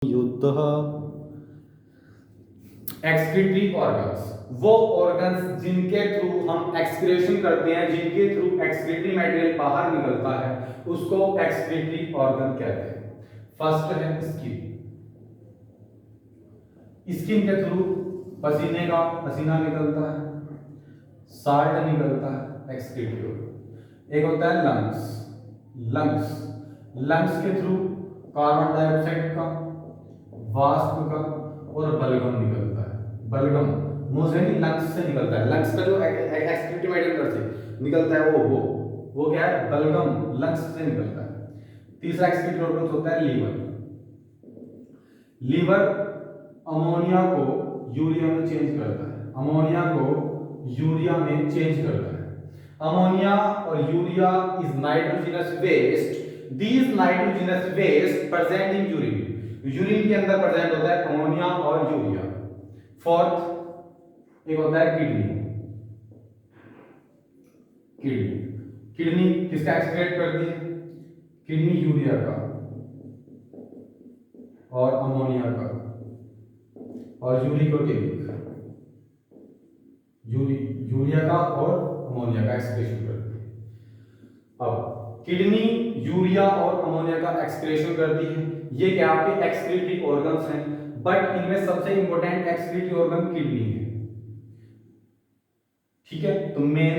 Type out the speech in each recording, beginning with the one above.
युद्ध excretory organs, वो organs जिनके थ्रू हम एक्सक्रीशन करते हैं, जिनके थ्रू एक्सक्रीटरी मटेरियल बाहर निकलता है, उसको एक्सक्रीटरी ऑर्गन कहते हैं। फर्स्ट है स्किन। स्किन के थ्रू पसीना निकलता है, साल्ट निकलता है, एक्सक्रीटरी ऑर्गन। एक होता है लंग्स के थ्रू कार्बन डाइऑक्साइड का, वाष्प का और बलगम निकलता है। बलगम मोस्टली लंग्स से निकलता है। लंग्स का जो एक्सक्रीटरी मटेरियल से निकलता है वो क्या है? बलगम लंग्स से निकलता है। तीसरा एक्सक्रीटरी ऑर्गन होता है लीवर अमोनिया को यूरिया में चेंज करता है। अमोनिया और urea is nitrogenous waste. These nitrogenous waste present in urine. Urine के अंदर प्रेजेंट होता है अमोनिया और यूरिया। फोर्थ एक होता है किडनी किसका एक्सक्रीट करती है? किडनी यूरिया का और अमोनिया का और यूरिया का और अमोनिया का एक्सक्रीशन करती है। अब किडनी यूरिया और अमोनिया का एक्सक्रीशन करती है। ये क्या आपके एक्सक्रीटरी ऑर्गन्स हैं, बट इनमें सबसे इंपॉर्टेंट एक्सक्रीटरी ऑर्गन किडनी है। ठीक है, तो मेन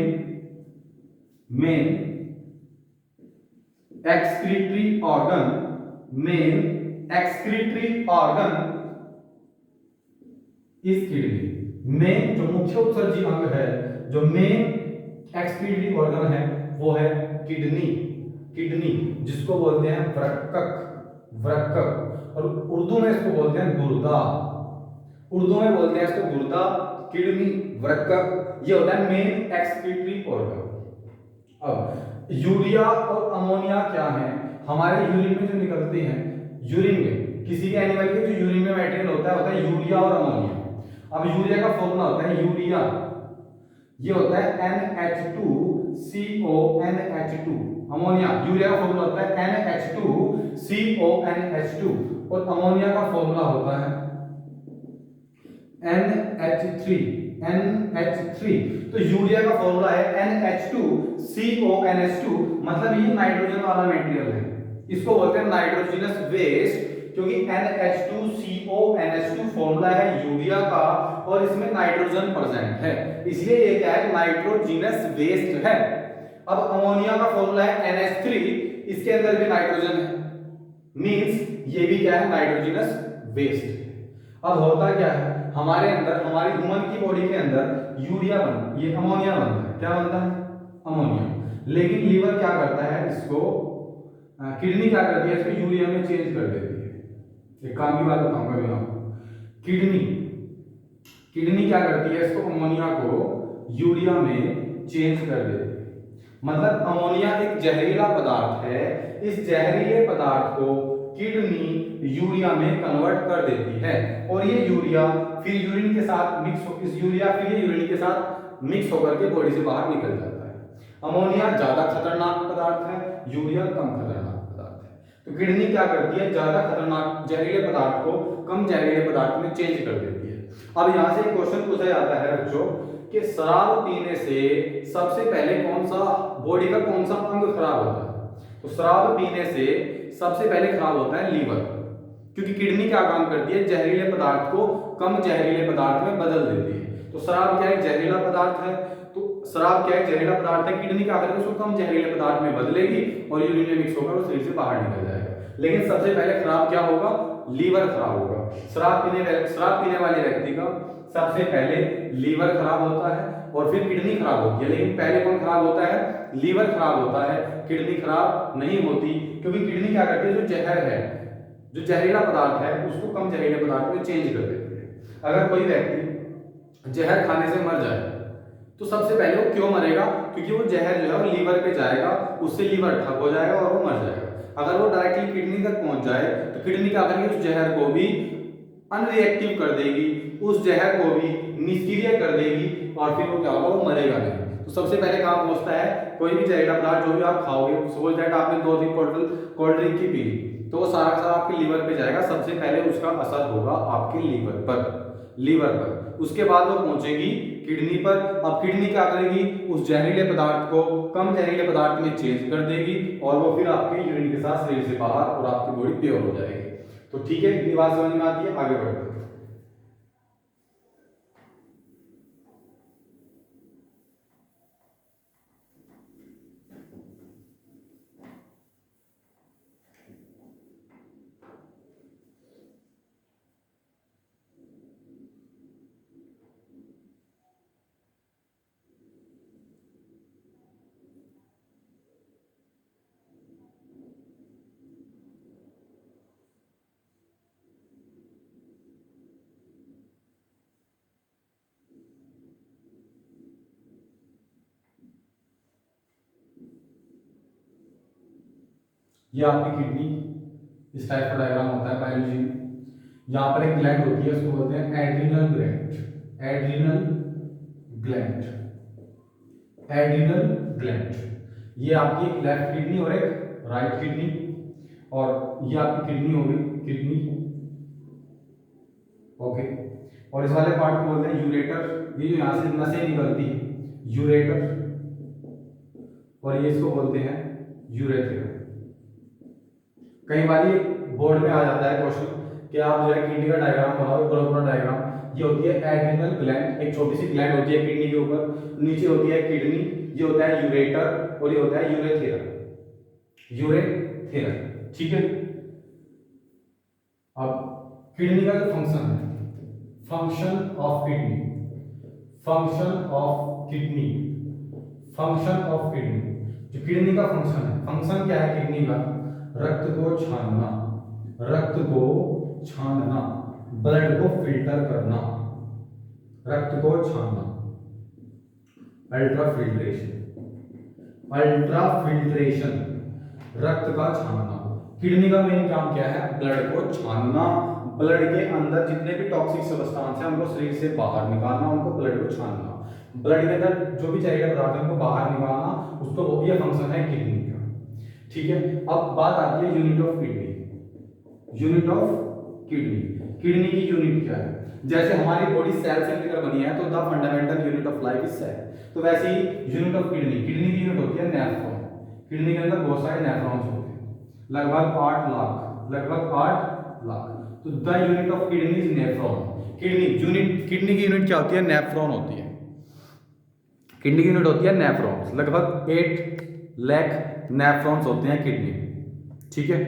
एक्सक्रीटरी ऑर्गन इस किडनी। मेन जो मुख्य उत्सर्जी अंग है, जो मेन एक्सक्रीटरी ऑर्गन है, वो है किडनी जिसको बोलते हैं वृक्क और उर्दू में इसको बोलते हैं गुर्दा। किडनी वृक्क, ये होता है मेन एक्सक्रीटरी ऑर्गन। अब यूरिया और अमोनिया क्या है? हमारे यूरिन में जो निकलते हैं, यूरिन में किसी भी एनिमल के जो यूरिन में मटेरियल होता है यूरिया और अमोनिया। अब यूरिया का फॉर्मूला होता है ये होता है NH2CONH2। अमोनिया यूरिया का फॉर्मूला होता है NH2CONH2 और अमोनिया का फॉर्मूला होता है NH3। तो यूरिया का फॉर्मूला है NH2CONH2, मतलब ये नाइट्रोजन वाला मटेरियल है। इसको बोलते हैं नाइट्रोजनस वेस्ट, क्योंकि NH2CONH2 फॉर्मूला है यूरिया का और इसमें नाइट्रोजन प्रेजेंट है, इसलिए ये क्या है? नाइट्रोजनस वेस्ट है। अब अमोनिया का फॉर्मूला है NH3, इसके अंदर भी नाइट्रोजन है, मींस ये भी क्या है? Nitrogenous waste. अब होता क्या है हमारे अंदर, हमारी ह्यूमन की बॉडी के अंदर ये अमोनिया बनता है। क्या बनता है? अमोनिया। लेकिन लीवर क्या करता है? इसको किडनी क्या करती है? इसको यूरिया में चेंज कर देती है। एक काम की बात बताऊंगा अभी आपको। किडनी क्या करती है? इसको अमोनिया को यूरिया में चेंज कर देती है। मतलब अमोनिया एक जहरीला पदार्थ है, इस जहरीले पदार्थ को किडनी यूरिया में कन्वर्ट कर देती है और ये यूरिया फिर यूरिन के साथ मिक्स होकर के बॉडी से बाहर निकल जाता है। अमोनिया ज्यादा खतरनाक पदार्थ है, यूरिया कम खतरनाक पदार्थ है। तो किडनी क्या करती है? ज्यादा खतरनाक जहरीले पदार्थ को कम जहरीले पदार्थ में चेंज कर देती है। अब यहां से एक क्वेश्चन पूछा जाता है बच्चों कि शराब पीने से सबसे पहले बॉडी का कौन सा अंग खराब होता है? तो शराब पीने से सबसे पहले खराब होता है लीवर, क्योंकि किडनी क्या काम करती है? जहरीले पदार्थ को कम जहरीले पदार्थ में बदल देती है। तो शराब क्या है? जहरीला पदार्थ है। किडनी क्या करेगी? उसको कम जहरीले पदार्थ में बदलेगी और यूरिन में मिक्स होकर वो शरीर से बाहर निकल जाएगा। लेकिन सबसे पहले खराब क्या होगा? लीवर खराब होगा। शराब पीने वाले व्यक्ति का सबसे पहले लीवर खराब होता है और फिर किडनी खराब होती है। लेकिन पहले कौन खराब होता है? लीवर खराब होता है, किडनी खराब नहीं होती, क्योंकि किडनी क्या करती है? जो जहर है, जो जहरीला पदार्थ है, उसको कम जहरीले पदार्थ में चेंज कर देती है। अगर कोई व्यक्ति जहर खाने से मर जाए तो सबसे पहले वो क्यों मरेगा? क्योंकि वो जहर जो है वो लीवर पे जाएगा, उससे लीवर ठप हो जाएगा और वो मर जाएगा। अगर वो डायरेक्टली किडनी तक पहुंच जाए तो किडनी क्या करेगी? उस जहर को भी अनरिएक्टिव कर देगी, उस जहर को भी निष्क्रिय कर देगी और फिर वो क्या होगा? वो मरेगा नहीं। तो सबसे पहले काम पहुंचता है कोई भी जहरीला पदार्थ जो भी आप खाओगे, सपोज दैट आपने 2-3 बोतल कोल्ड ड्रिंक की पी ली, तो वो सारा का सारा आपके लीवर पे जाएगा, सबसे पहले उसका असर होगा आपके लीवर पर। उसके बाद वो पहुंचेगी किडनी पर। अब किडनी क्या करेगी, उस जहरीले पदार्थ को कम जहरीले पदार्थ में चेंज कर देगी और वो फिर आपके यूरिन के साथ शरीर से बाहर और आपकी बॉडी प्योर हो जाएगी। तो ठीक है, इतनी बात समझ में आती है, आगे बढ़ते हैं। ये आपकी किडनी, इस टाइप का डायग्राम होता है बायोलॉजी में। यहाँ पर एक ग्लैंड होती है, उसको बोलते हैं एड्रिनल ग्लैंड। एड्रिनल ग्लैंड ये आपकी लेफ्ट किडनी और एक राइट किडनी, और ये आपकी किडनी होगी, किडनी, ओके। और इस वाले पार्ट को बोलते हैं यूरेटर, ये जो यहाँ से नसें निकलती है यूरेटर, और ये इसको बोलते हैं यूरेथ्रा। कई बार ये बोर्ड में आ जाता है क्वेश्चन कि आप जो है किडनी का डायग्राम बनाओ, पूरा डायग्राम। ये होती है एड्रिनल ग्लैंड, एक छोटी सी ग्लैंड होती है किडनी के ऊपर, नीचे होती है किडनी, ये होता है यूरेटर और ये होता है यूरेथ्रा, ठीक है। अब किडनी का जो फंक्शन है, फंक्शन ऑफ किडनी, जो किडनी का फंक्शन है, फंक्शन क्या है किडनी का, रक्त को छानना, ब्लड को फिल्टर करना, रक्त को छानना, अल्ट्राफिल्ट्रेशन, रक्त का छानना। किडनी का मेन काम क्या है, ब्लड को छानना, ब्लड के अंदर जितने भी टॉक्सिक सब्सटेंस हैं उनको शरीर से बाहर निकालना, उनको ब्लड को छानना, ब्लड के अंदर जो भी जहरीले पदार्थ हैं उनको बाहर निकालना, उसको वो भी फंक्शन है किडनी का, ठीक है। अब बात आती है यूनिट ऑफ किडनी। किडनी की यूनिट क्या है, जैसे हमारी बॉडी सेल से मिलकर बनी है तो the fundamental unit of life is cell, तो वैसे ही यूनिट ऑफ किडनी की यूनिट होती है नेफ्रॉन। किडनी के अंदर बहुत सारे नेफ्रॉन्स होते हैं, लगभग 8 लाख। तो the unit of kidney is nephron. Kidney की यूनिट क्या होती है, नेफ्रॉन होती है। किडनी की यूनिट होती है नेफ्रॉन्स, लगभग 8 लाख नेफ्रॉन्स होते हैं किडनी, ठीक है।